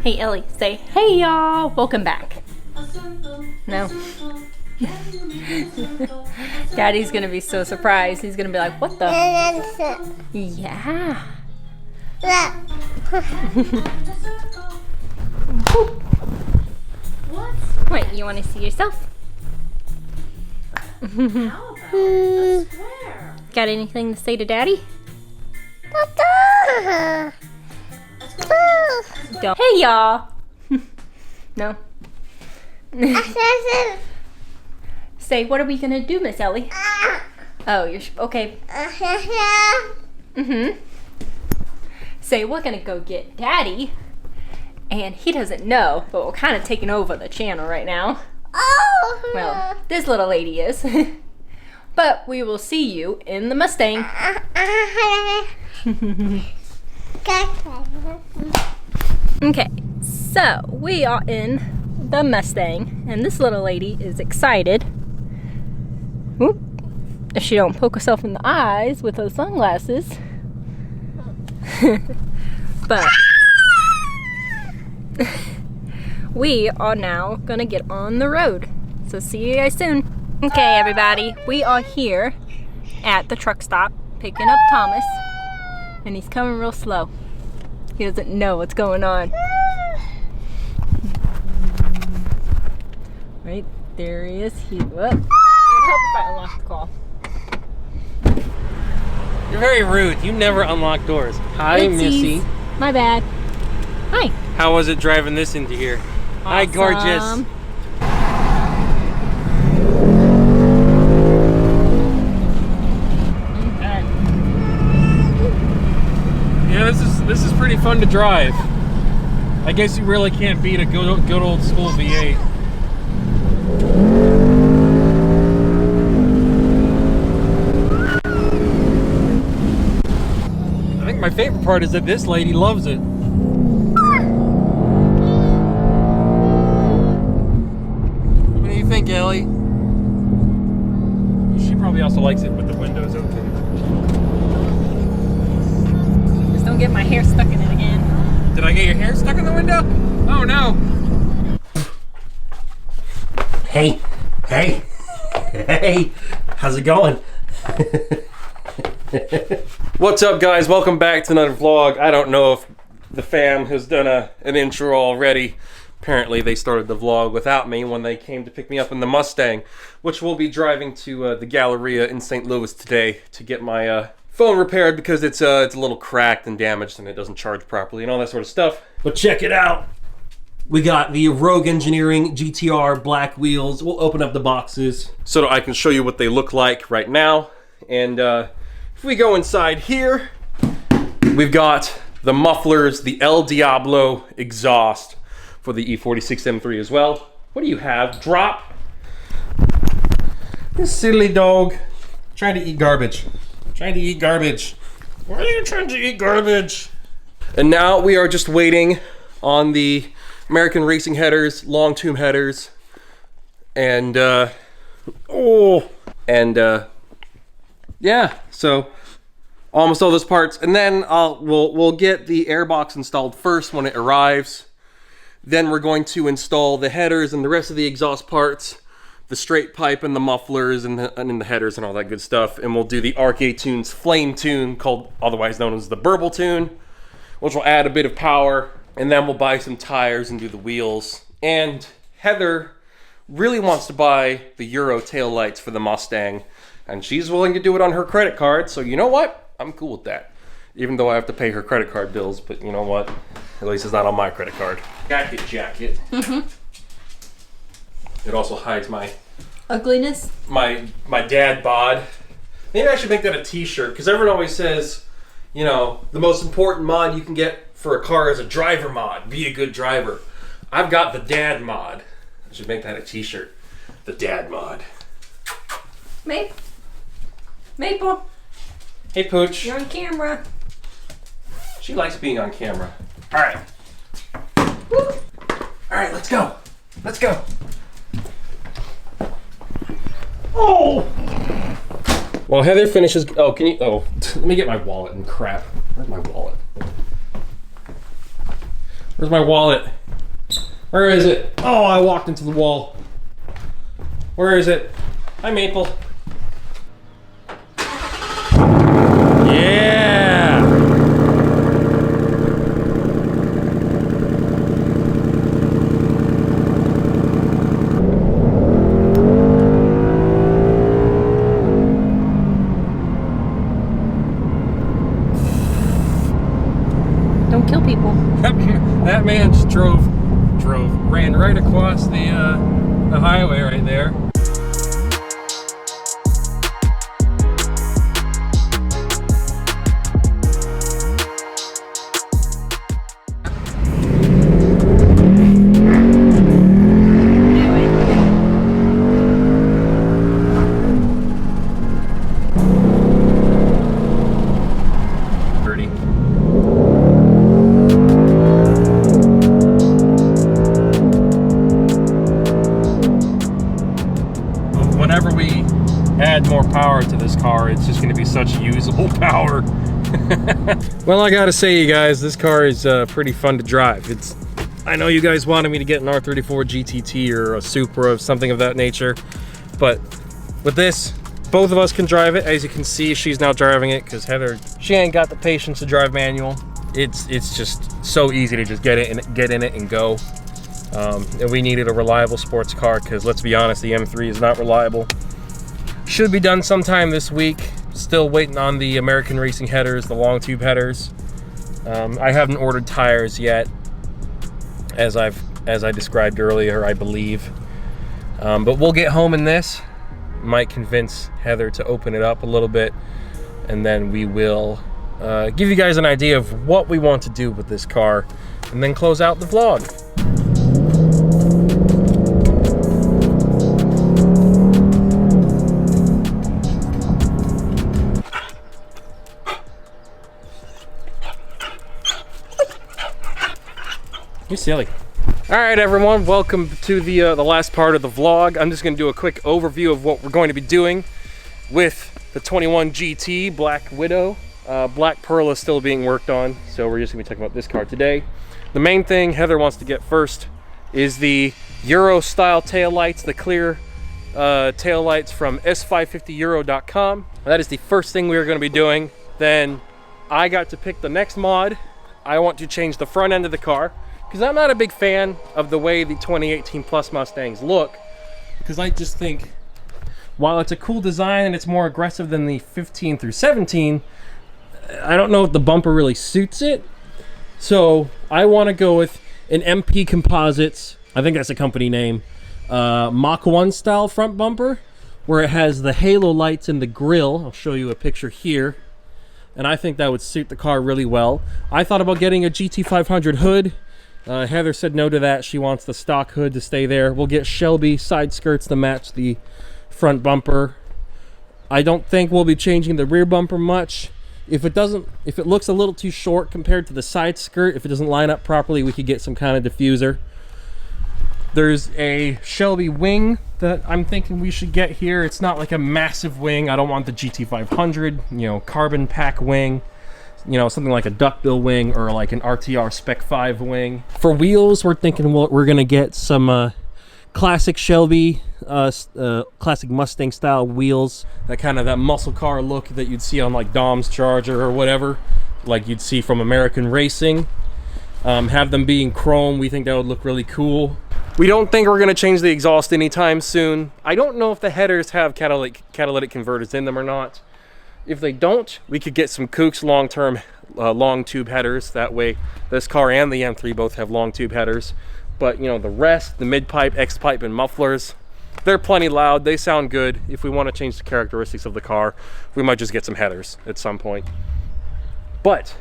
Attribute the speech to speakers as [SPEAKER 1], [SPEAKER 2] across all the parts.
[SPEAKER 1] Hey Ellie, say hey y'all, welcome back. No. Daddy's gonna be so surprised. He's gonna be like, what the? Yeah. Wait, you wanna see yourself?
[SPEAKER 2] How about the square?
[SPEAKER 1] Got anything to say to Daddy? Don't. Hey y'all. No. Say, what are we gonna do, Miss Ellie? Oh, you're okay. Say, we're gonna go get Daddy, and he doesn't know, but we're kind of taking over the channel right now. Well, this little lady is. But we will see you in the Mustang. Okay, so we are in the Mustang, and this little lady is excited. Whoop. If she don't poke herself in the eyes with those sunglasses. But we are now gonna get on the road. So see you guys soon. Okay, everybody, we are here at the truck stop picking up Thomas, and he's coming real slow. He doesn't know what's going on. Right there he is. It would help if I unlocked the call.
[SPEAKER 3] You're very rude. You never unlock doors. Hi, Missy.
[SPEAKER 1] My bad. Hi.
[SPEAKER 3] How was it driving this into here?
[SPEAKER 1] Awesome.
[SPEAKER 3] Hi, gorgeous. Yeah, this is pretty fun to drive. I guess you really can't beat a good old school V8. I think my favorite part is that this lady loves it. What do you think, Ellie? She probably also likes it with the windows open.
[SPEAKER 1] Just don't get my hair stuck in it again.
[SPEAKER 3] Did I get your hair stuck in the window? Oh no!
[SPEAKER 4] Hey, hey, hey, how's it going?
[SPEAKER 3] What's up, guys? Welcome back to another vlog. I don't know if the fam has done an intro already. Apparently they started the vlog without me when they came to pick me up in the Mustang, which we'll be driving to the Galleria in St. Louis today to get my phone repaired because it's a little cracked and damaged and it doesn't charge properly and all that sort of stuff.
[SPEAKER 4] But check it out. We got the Rogue Engineering GTR black wheels. We'll open up the boxes
[SPEAKER 3] so that I can show you what they look like right now. And if we go inside here, we've got the mufflers, the El Diablo exhaust for the E46 M3 as well. What do you have? Drop. This silly dog. Trying to eat garbage. Trying to eat garbage. Why are you trying to eat garbage? And now we are just waiting on the American Racing headers, long tube headers, and yeah, so almost all those parts, and then we'll get the airbox installed first when it arrives. Then we're going to install the headers and the rest of the exhaust parts, the straight pipe and the mufflers and the headers and all that good stuff. And we'll do the Arcade Tunes Flame Tune, otherwise known as the Burble Tune, which will add a bit of power. And then we'll buy some tires and do the wheels. And Heather really wants to buy the Euro taillights for the Mustang, and she's willing to do it on her credit card. So you know what? I'm cool with that. Even though I have to pay her credit card bills, but you know what? At least it's not on my credit card. Jacket. Mm-hmm. It also hides my
[SPEAKER 1] ugliness.
[SPEAKER 3] My dad bod. Maybe I should make that a t-shirt, because everyone always says, you know, the most important mod you can get for a car is a driver mod. Be a good driver. I've got the dad mod. I should make that a t-shirt. The dad mod.
[SPEAKER 1] Maple.
[SPEAKER 3] Hey, Pooch.
[SPEAKER 1] You're on camera.
[SPEAKER 3] She likes being on camera. All right. Woo. All right, let's go. Let's go. Oh! While Heather finishes... Oh, can you... Oh, let me get my wallet and crap. Where's my wallet? Where's my wallet? Where is it? Oh, I walked into the wall. Where is it? Hi, Maple. Yeah!
[SPEAKER 1] Don't kill people.
[SPEAKER 3] That man just ran right across the highway right there. Whenever we add more power to this car, it's just going to be such usable power. Well, I gotta say, you guys, this car is pretty fun to drive. I know you guys wanted me to get an R34 GTT or a Supra or something of that nature, but with this, both of us can drive it. As you can see, she's now driving it because Heather, she ain't got the patience to drive manual. It's just so easy to just get in it and go. And we needed a reliable sports car because, let's be honest, the M3 is not reliable. Should be done sometime this week. Still waiting on the American Racing headers, the long tube headers. I haven't ordered tires yet, as I described earlier, I believe. But we'll get home in this. Might convince Heather to open it up a little bit, and then we will give you guys an idea of what we want to do with this car, and then close out the vlog. You're silly. All right, everyone, welcome to the last part of the vlog. I'm just going to do a quick overview of what we're going to be doing with the 21 GT Black Widow. Black Pearl is still being worked on, so we're just going to be talking about this car today. The main thing Heather wants to get first is the Euro style taillights, the clear taillights from s550euro.com. That is the first thing we are going to be doing. Then I got to pick the next mod. I want to change the front end of the car, because I'm not a big fan of the way the 2018 Plus Mustangs look, because I just think, while it's a cool design and it's more aggressive than the 15 through 17, I don't know if the bumper really suits it. So I want to go with an MP Composites, I think that's a company name, Mach 1 style front bumper, where it has the halo lights in the grille. I'll show you a picture here. And I think that would suit the car really well. I thought about getting a GT500 hood. Heather said no to that. She wants the stock hood to stay there. We'll get Shelby side skirts to match the front bumper. I don't think we'll be changing the rear bumper much. If it looks a little too short compared to the side skirt, if it doesn't line up properly, we could get some kind of diffuser. There's a Shelby wing that I'm thinking we should get here. It's not like a massive wing. I don't want the GT500, you know, carbon pack wing. You know, something like a duckbill wing or like an RTR Spec 5 wing. For wheels, we're thinking we're gonna get some classic Shelby, classic Mustang style wheels. That muscle car look that you'd see on like Dom's Charger or whatever, like you'd see from American Racing. Have them being chrome, we think that would look really cool. We don't think we're gonna change the exhaust anytime soon. I don't know if the headers have catalytic converters in them or not. If they don't, we could get some Kooks long-term long tube headers. That way this car and the M3 both have long tube headers. But you know, the rest, the mid-pipe, X-pipe, and mufflers, they're plenty loud. They sound good. If we want to change the characteristics of the car, we might just get some headers at some point. But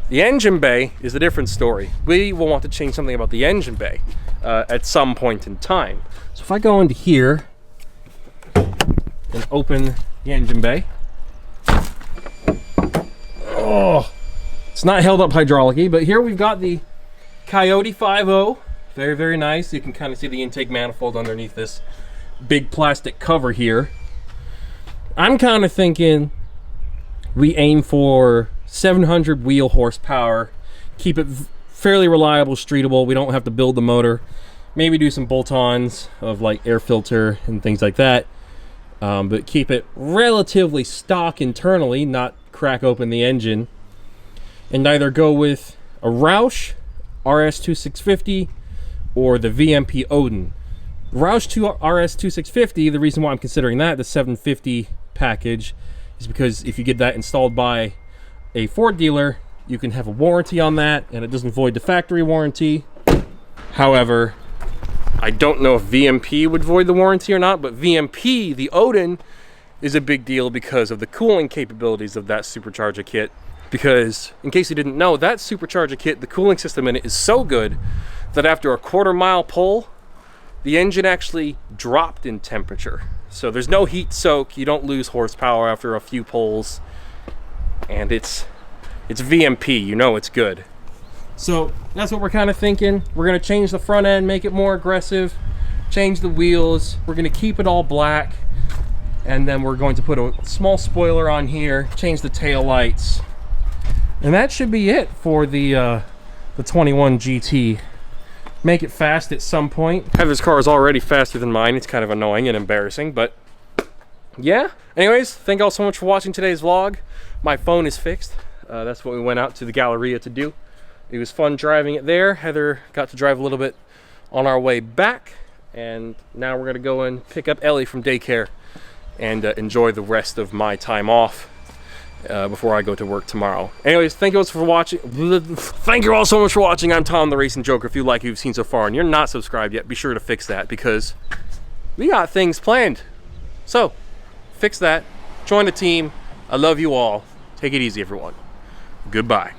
[SPEAKER 3] the engine bay is a different story. We will want to change something about the engine bay at some point in time. So if I go into here and open the engine bay, oh, it's not held up hydraulically, but here we've got the Coyote 5.0. Very, very nice. You can kind of see the intake manifold underneath this big plastic cover here. I'm kind of thinking we aim for 700 wheel horsepower, keep it
[SPEAKER 4] fairly reliable, streetable. We don't have to build the motor. Maybe do some bolt-ons of like air filter and things like that. But keep it relatively stock internally, not crack open the engine. And either go with a Roush RS2650 or the VMP Odin. Roush RS2650, the reason why I'm considering that, the 750 package, is because if you get that installed by a Ford dealer, you can have a warranty on that, and it doesn't void the factory warranty. However, I don't know if VMP would void the warranty or not, but VMP, the Odin, is a big deal because of the cooling capabilities of that supercharger kit. Because, in case you didn't know, that supercharger kit, the cooling system in it is so good that after a quarter-mile pull, the engine actually dropped in temperature. So there's no heat soak, you don't lose horsepower after a few pulls, and it's VMP, you know it's good. So that's what we're kind of thinking. We're going to change the front end, make it more aggressive, change the wheels. We're going to keep it all black, and then we're going to put a small spoiler on here, change the tail lights, and that should be it for the 21 GT. Make it fast at some point. Heather's car is already faster than mine. It's kind of annoying and embarrassing, but yeah. Anyways, thank you all so much for watching today's vlog. My phone is fixed. That's what we went out to the Galleria to do. It was fun driving it there. Heather got to drive a little bit on our way back, and now we're gonna go and pick up Ellie from daycare and enjoy the rest of my time off before I go to work tomorrow. Anyways, thank you all for watching. Thank you all so much for watching. I'm Tom, the Racing Joker. If you like what you've seen so far and you're not subscribed yet, be sure to fix that, because we got things planned. So, fix that. Join the team. I love you all. Take it easy, everyone. Goodbye.